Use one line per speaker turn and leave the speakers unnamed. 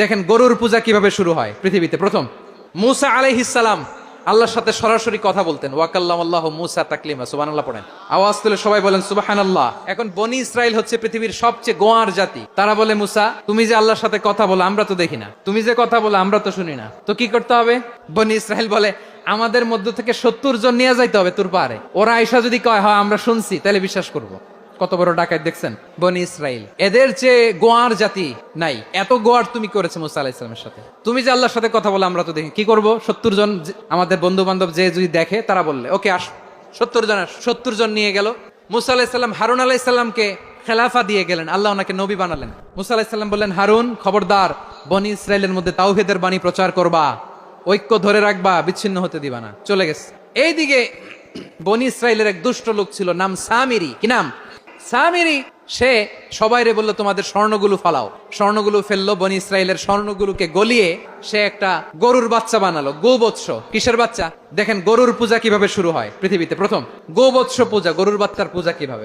দেখেন গরুর পূজা কিভাবে শুরু হয় পৃথিবীতে প্রথম। মুসা আলাইহিস সালাম আল্লাহর সাথে সরাসরি কথা বলতেন। ওয়াকাল্লাম আল্লাহ মুসা তাকলিমা, সুবহানাল্লাহ পড়েন। আওয়াজ তুলে সবাই বলেন সুবহানাল্লাহ। এখন বনি ইসরাইল হচ্ছে পৃথিবীর সবচেয়ে গোয়ার জাতি। তারা বলে মুসা, তুমি যে আল্লাহর সাথে কথা বলো আমরা তো দেখি না, তুমি যে কথা বলো আমরা তো শুনি না, তো কি করতে হবে? বনি ইসরাইল বলে আমাদের মধ্য থেকে 70 জন নিয়ে যাইতে হবে তোর পারে। ওরা আয়েশা যদি কয় হয় আমরা শুনছি, তাহলে বিশ্বাস করবো। কত বড় ডাকাত দেখছেন বনি ইসরাইল। এদের যে গোয়ার জাতি নাই, এত গোয়ার তুমি করেছে মুসা আলাইহিস সালামের সাথে। তুমি যে আল্লাহর সাথে কথা বলে আমরা তো দেখি, কি করব? 70 জন আমাদের বন্ধু বান্ধব যে যদি দেখে তারা বললে ওকে আস, 70 জন নিয়ে গেল। মুসা আলাইহিস সালাম হারুন আলাইহিস সালামকে খেলাফা দিয়ে গেলেন, আল্লাহ ওনাকে নবী বানালেন। মুসা আলাইহিস সালাম বললেন, হারুন খবরদার বনি ইসরাইলের মধ্যে তাওহীদের বাণী প্রচার করবা, ঐক্য ধরে রাখবা, বিচ্ছিন্ন হতে দিবা না। চলে গেছে। এইদিকে বনি ইসরাইলের এক দুষ্ট লোক ছিল, নাম সামিরি। কি নাম? সামিরি। সে সবাইরে বললো তোমাদের স্বর্ণগুলো ফালাও। স্বর্ণগুলো ফেললো, বনি ইসরাইলের স্বর্ণগুলোকে গলিয়ে সে একটা গরুর বাচ্চা বানালো, গোবৎস। কিসের বাচ্চা? দেখেন গরুর পূজা কিভাবে শুরু হয় পৃথিবীতে প্রথম। গোবৎস পূজা, গরুর বাচ্চার পূজা কিভাবে।